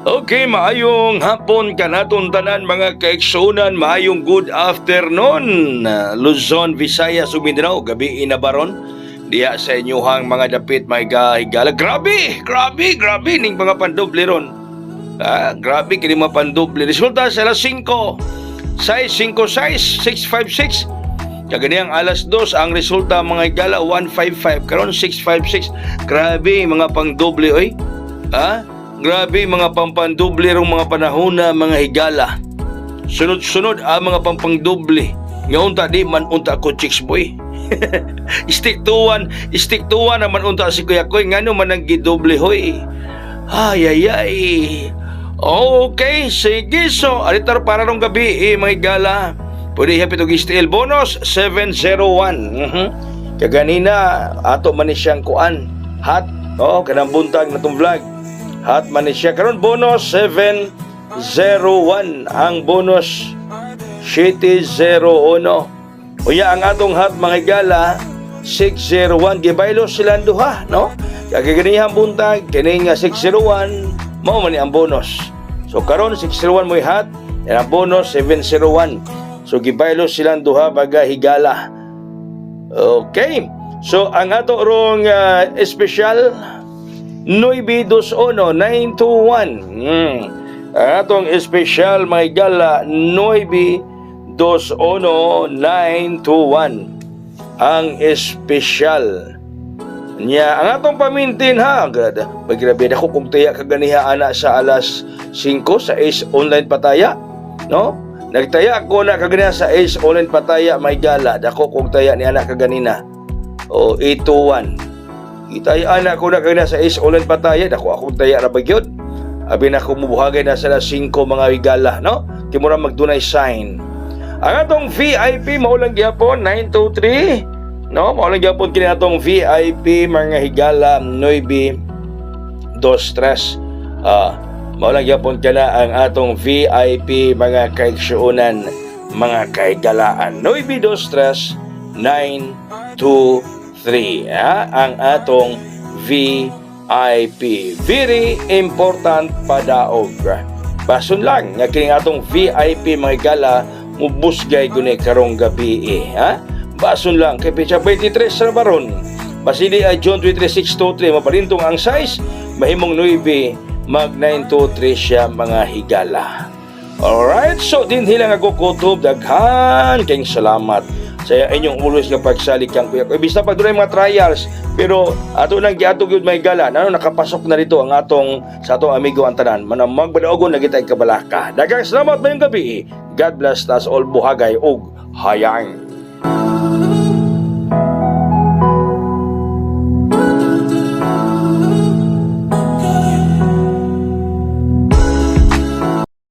Okay, maayong hapon kanaton tanan mga kaigsunan, maayong good afternoon. Luzon, Visayas, ug Mindanao, gabi inabaron diya sa inyuhang mga dapit may higala. Grabe ning mga pandoble ron. Grabe kini mga pandoble. Resulta sa alas 5, 656. Kaganiyang alas 2 ang resulta mga higala 155 karon 656. Grabe mga pangdoble oy. Grabe mga pampandoble rong mga panahon na mga higala. Sunod-sunod ang mga pampangdoble. Nga unta di man unta ko chicks boy. Stick to one naman unta si Kuya Koy ngano man ang gidoble hoy. Ay. Okay, sige so alitar para rong gabi mga higala. Pwede hapit og steel bonus 701. Kaganina ato man ni siyang kuan. Hot kanang buntag na tong vlog. Hot man siya karon bonus 701 ang bonus 701. Uya ang atong hot mga higala 601 gibaylo silang duha no. Kagaganihang buntag kini nga 601 mao man ni ang bonus. So karon 601 mo'y hot and ang bonus 701. So gibaylo silang duha baga higala. Okay. So ang ato rong special 921-921. Atong espesyal may gala 921-921. Ang espesyal niya ang atong pamintin ha. Grabe ako kung taya kaganiha ana sa alas 5 sa Ace Online Pataya, no? Nagtaya ko na kaganiha sa Ace Online Pataya may gala. Dako kung taya ni ana kaganina. 821. Itaya anak ko na kaya sa Ace Online Pataya. Akong taya na bagyod. Abi na ko mubuhagay na sa 5 mga higala, no? Kimura magdunay sign. Ang atong VIP maulang gyapon 923, no? Maulang gyapon kini atong VIP mga higala 923. Maulang gyapon kana ang atong VIP mga kaigsuonan, mga kaigalaan 923 923. Ang atong VIP. Very important padaog. Bason lang nga kining atong VIP mga gala mubusgay guni karong gabi Bason lang kay petsa 23 sa baron. Basili ay John 23623 maparintong ang size mahimong 9 mag 923 siya mga higala. Alright, so din hilang ako kutob daghan kayong salamat sa inyong always nga pagsalig kang Kuya Koy. Ibig na pag doon mga trials, pero ato nang giatog yun may gala, nakapasok na dito ang atong sa atong amigo ang tanan. Manamag badaogon na kita kabalaka. Daghang salamat mayong gabi. God bless us all buhagay og hayang.